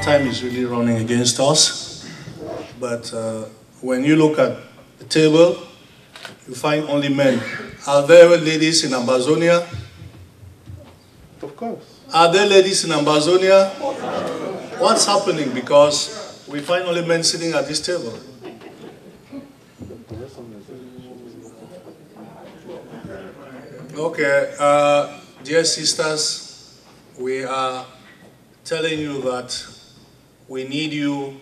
time is really running against us. But when you look at the table, you find only men. Are there ladies in Amazonia? Of course. Are there ladies in Amazonia? What's happening? Because we find only men sitting at this table. Okay, dear sisters, we are telling you that we need you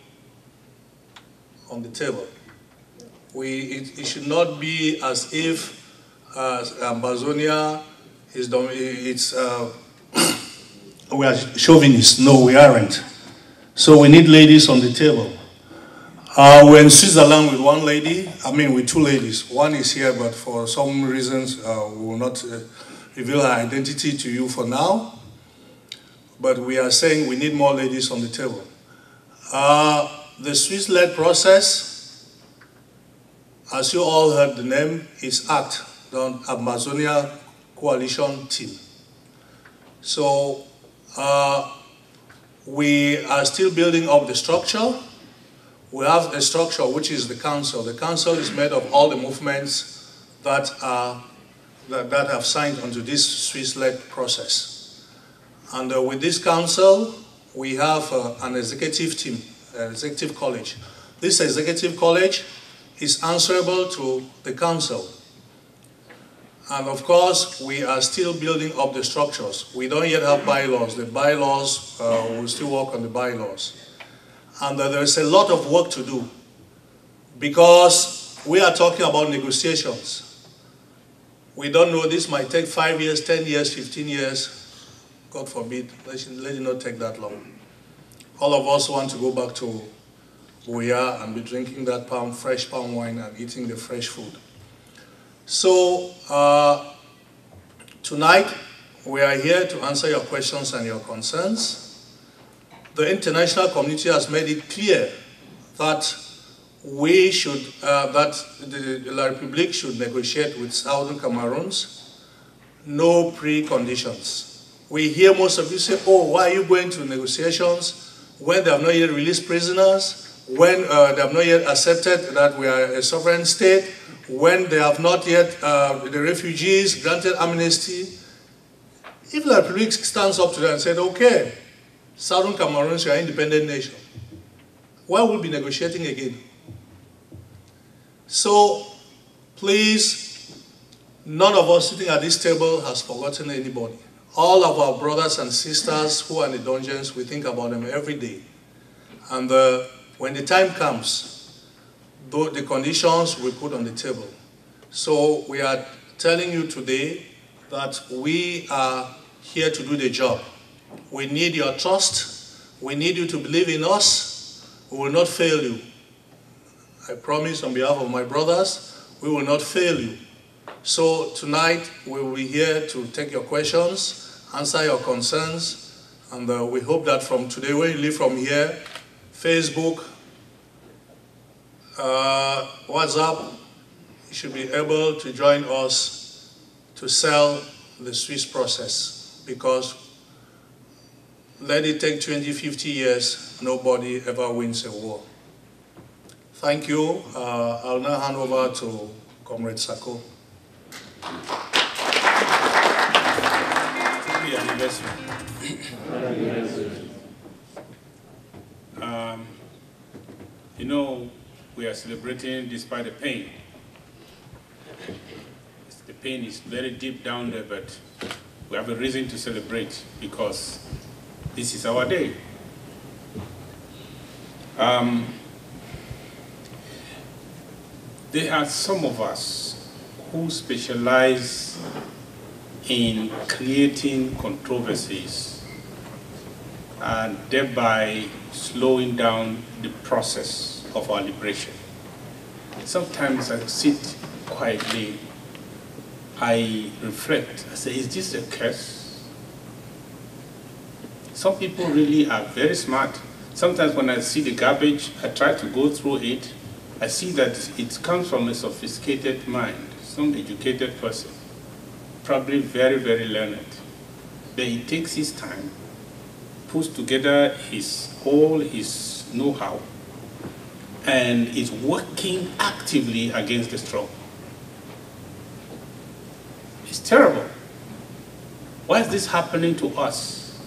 on the table. It should not be as if Amazonia is we are chauvinists. No, we aren't. So we need ladies on the table. We're in Switzerland with with two ladies. One is here, but for some reasons, we will not reveal her identity to you for now. But we are saying we need more ladies on the table. The Swiss-led process, as you all heard the name, is ACT, the Amazonia Coalition Team. So we are still building up the structure. We have a structure which is the council. The council is made of all the movements that have signed onto this Swiss-led process. And with this council, we have an executive team, an executive college. This executive college is answerable to the council. And of course, we are still building up the structures. We don't yet have bylaws. The bylaws, we'll still work on the bylaws. And there's a lot of work to do because we are talking about negotiations. We don't know, this might take 5 years, 10 years, 15 years. God forbid, let it not take that long. All of us want to go back to Boya and be drinking that fresh palm wine and eating the fresh food. So tonight we are here to answer your questions and your concerns. The international community has made it clear that we should, that the La République should negotiate with Southern Cameroons, no preconditions. We hear most of you say, oh, why are you going to negotiations when they have not yet released prisoners, when they have not yet accepted that we are a sovereign state, when they have not yet, the refugees granted amnesty. If La République stands up to that and said, okay, Southern Cameroons, you are an independent nation, why will we be negotiating again? So, please, none of us sitting at this table has forgotten anybody. All of our brothers and sisters who are in the dungeons, we think about them every day. And when the time comes, the conditions we put on the table. So we are telling you today that we are here to do the job. We need your trust. We need you to believe in us. We will not fail you. I promise on behalf of my brothers, we will not fail you. So tonight we will be here to take your questions, answer your concerns, and we hope that from today when you leave from here, Facebook, WhatsApp, you should be able to join us to sell the Swiss process, because let it take 20, 50 years, nobody ever wins a war. Thank you. I'll now hand over to Comrade Sako. You know, we are celebrating despite the pain. The pain is very deep down there, but we have a reason to celebrate because this is our day. There are some of us who specialize in creating controversies and thereby slowing down the process of our liberation. Sometimes I sit quietly, I reflect, I say, is this a curse? Some people really are very smart. Sometimes when I see the garbage, I try to go through it. I see that it comes from a sophisticated mind, some educated person, probably very, very learned. But he takes his time, puts together all his know-how and is working actively against the struggle. It's terrible. Why is this happening to us?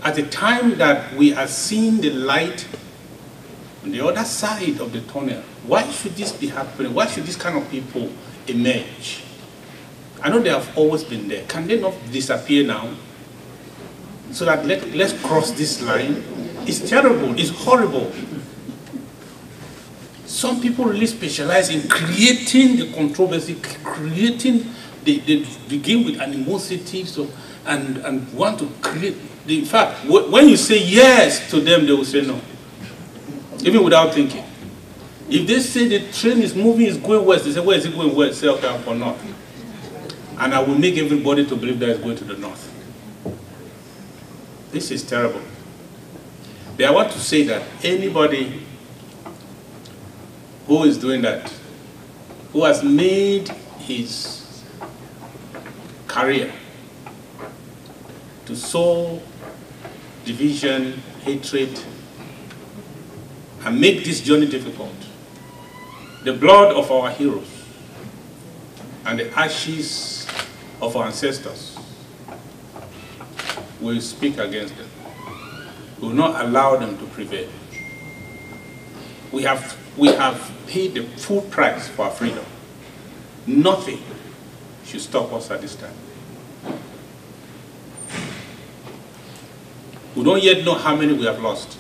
At the time that we are seeing the light on the other side of the tunnel, why should this be happening? Why should this kind of people emerge? I know they have always been there. Can they not disappear now? So that let's cross this line. It's terrible, it's horrible. Some people really specialize in creating the controversy, they begin with animosity and want to create. In fact, when you say yes to them, they will say no, even without thinking. If they say the train is moving, it's going west, they say, where is it going west? Say, okay, I'm for north. And I will make everybody to believe that it's going to the north. This is terrible. But I want to say that anybody who is doing that, who has made his career to sow division, hatred, and make this journey difficult, the blood of our heroes and the ashes of our ancestors will speak against them. We will not allow them to prevail. We have paid the full price for our freedom. Nothing should stop us at this time. We don't yet know how many we have lost.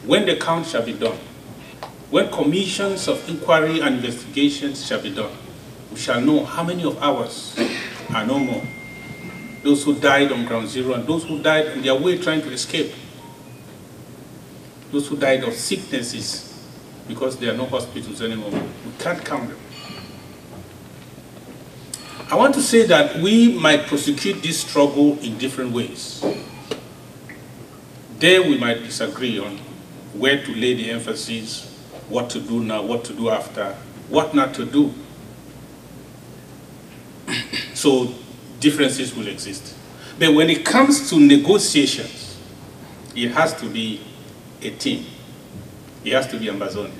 When the count shall be done, when commissions of inquiry and investigations shall be done, we shall know how many of ours are no more. Those who died on ground zero and those who died on their way trying to escape. Those who died of sicknesses because there are no hospitals anymore. We can't count them. I want to say that we might prosecute this struggle in different ways. There we might disagree on where to lay the emphasis, what to do now, what to do after, what not to do. So differences will exist. But when it comes to negotiations, it has to be a team. It has to be Amazonian.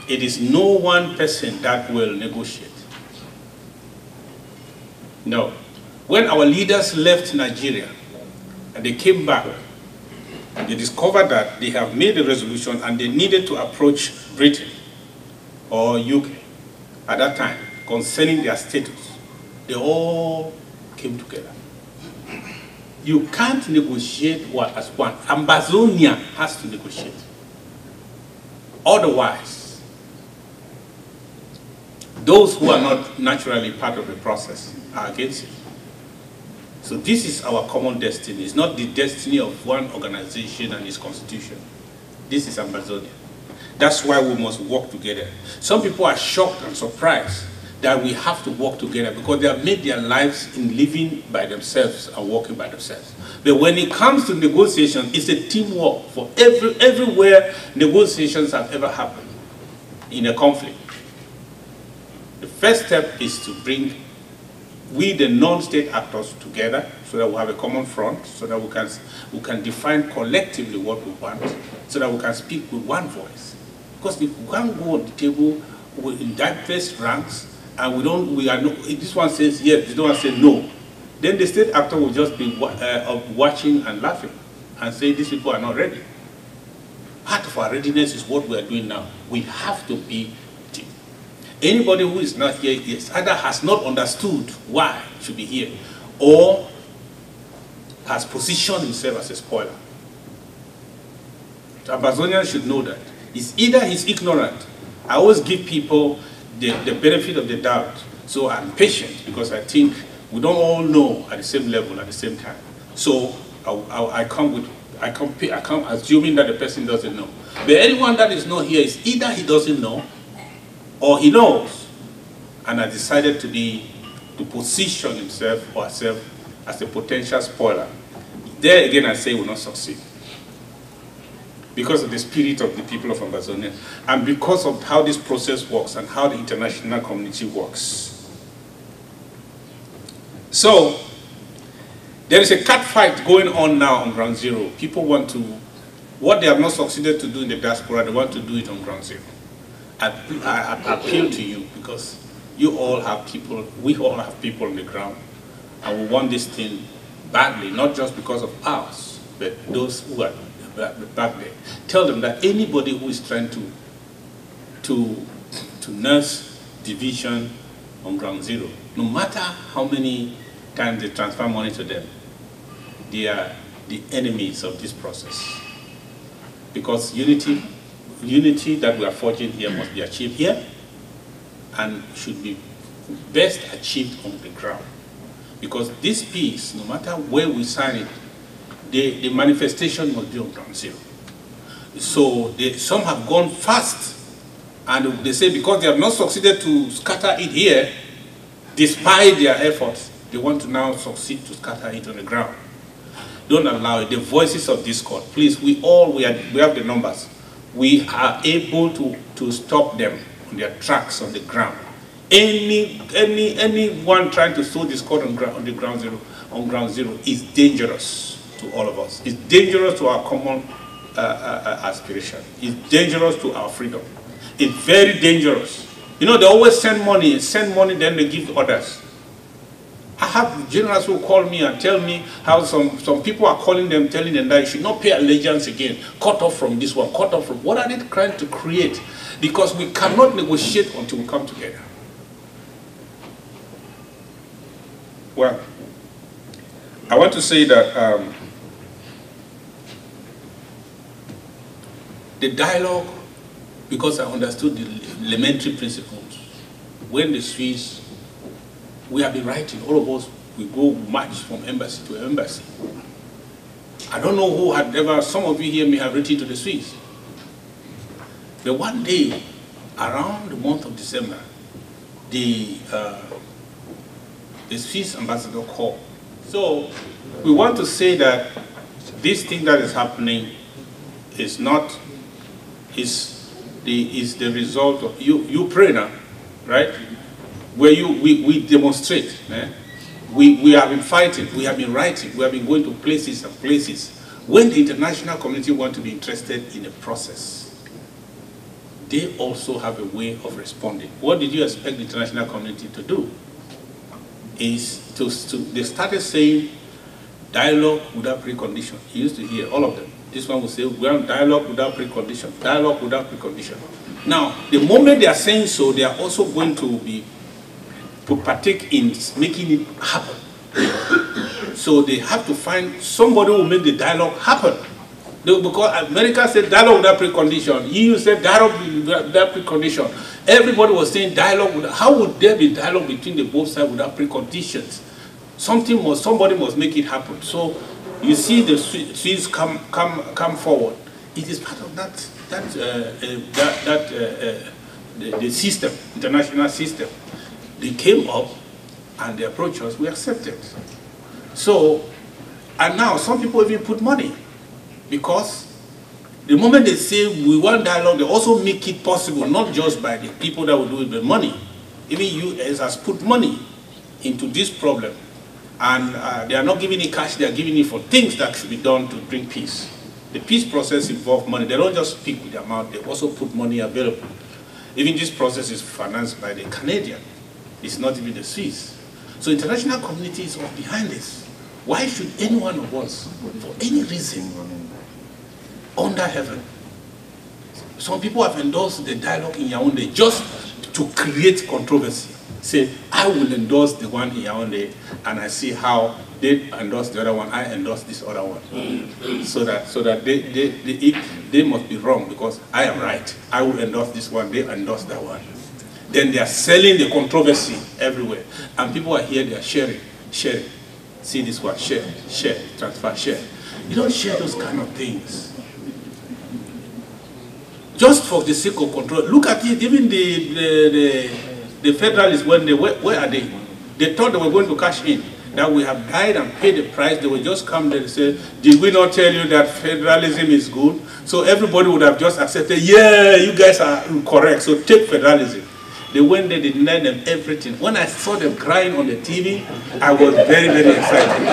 It is no one person that will negotiate. No. When our leaders left Nigeria and they came back, they discovered that they have made a resolution and they needed to approach Britain or UK at that time concerning their status. They all came together. You can't negotiate as one. Ambazonia has to negotiate. Otherwise, those who are not naturally part of the process are against it. So this is our common destiny. It's not the destiny of one organization and its constitution. This is Ambazonia. That's why we must work together. Some people are shocked and surprised that we have to work together because they have made their lives in living by themselves and working by themselves. But when it comes to negotiation, it's a teamwork. For everywhere negotiations have ever happened in a conflict, the first step is to bring we, the non-state actors, together so that we have a common front, so that we can define collectively what we want, so that we can speak with one voice. Because if we can't go on the table in diverse ranks, and this one says yes, this one says no, then the state actor will just be watching and laughing and say these people are not ready. Part of our readiness is what we are doing now. We have to be team. Anybody who is not here either has not understood why he should be here or has positioned himself as a spoiler. The Ambazonian should know that. It's either he's ignorant. I always give people the benefit of the doubt. So I'm patient because I think we don't all know at the same level at the same time. So I come assuming that the person doesn't know. But anyone that is not here is either he doesn't know or he knows and has decided to position himself or herself as a potential spoiler. There again I say will not succeed. Because of the spirit of the people of Ambazonia, and because of how this process works and how the international community works. So, There is a cat fight going on now on ground zero. People want to, what they have not succeeded to do in the diaspora, they want to do it on ground zero. I appeal to you because you all have people, we all have people on the ground, and we want this thing badly, not just because of us, but those who are back there. Tell them that anybody who is trying to nurse division on ground zero, no matter how many times they transfer money to them, they are the enemies of this process. Because unity that we are forging here must be achieved here and should be best achieved on the ground. Because this peace, no matter where we sign it, the manifestation must be on ground zero. So some have gone fast, and they say because they have not succeeded to scatter it here, despite their efforts, they want to now succeed to scatter it on the ground. Don't allow it. The voices of discord, please, we have the numbers. We are able to stop them on their tracks on the ground. Anyone trying to sow discord on ground zero is dangerous to all of us. It's dangerous to our common aspiration. It's dangerous to our freedom. It's very dangerous. You know, they always send money, then they give to others. I have generals who call me and tell me how some people are calling them, telling them that you should not pay allegiance again, cut off from this one, cut off from... What are they trying to create? Because we cannot negotiate until we come together. Well, I want to say that the dialogue, because I understood the elementary principles, when the Swiss, we have been writing, all of us, we go march from embassy to embassy. I don't know who had ever, some of you here may have written to the Swiss. But one day, around the month of December, the Swiss ambassador called. So we want to say that this thing that is happening is not, is the result of, you pray now, right? Where we demonstrate. Eh? We have been fighting, we have been writing, we have been going to places and places. When the international community want to be interested in a process, they also have a way of responding. What did you expect the international community to do? Is they started saying dialogue without precondition. You used to hear all of them. This one will say, we want dialogue without precondition, dialogue without precondition. Now, the moment they are saying so, they are also going to partake in making it happen. So they have to find somebody who will make the dialogue happen. Because America said dialogue without precondition, EU said dialogue without precondition. Everybody was saying dialogue without, how would there be dialogue between the both sides without preconditions? Somebody must make it happen. So you see the Swiss come forward. It is part of the system, international system. They came up and they approached us, we accepted. So, and now some people even put money, because the moment they say we want dialogue, they also make it possible, not just by the people that will do it with money. Even US has put money into this problem, and they are not giving it cash, they are giving it for things that should be done to bring peace. The peace process involves money. They don't just speak with their mouth, they also put money available. Even this process is financed by the Canadian. It's not even the Swiss. So international community is all behind this. Why should any one of us, for any reason, under heaven? Some people have endorsed the dialogue in Yaoundé just to create controversy. Say, I will endorse the one in Yaoundé, and I see how they endorse the other one, I endorse this other one. So that they must be wrong because I am right. I will endorse this one, they endorse that one. Then they are selling the controversy everywhere. And people are here, they are sharing. See this one, share, transfer, share. You don't share those kind of things. Just for the sake of control. Look at it, even the federalists, when they, where are they? They thought they were going to cash in. That we have died and paid the price. They will just come there and say, did we not tell you that federalism is good? So everybody would have just accepted, yeah, you guys are correct, so take federalism. They went there, they denied them everything. When I saw them crying on the TV, I was very, very excited.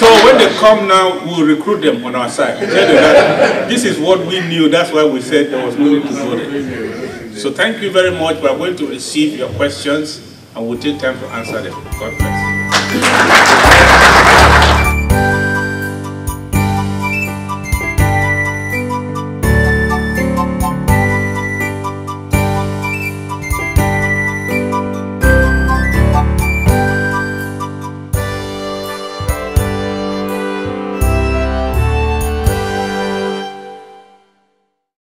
So when they come now, we'll recruit them on our side. Tell them that this is what we knew, that's why we said there was no need to go there. So thank you very much. We are going to receive your questions and we'll take time to answer them. God bless.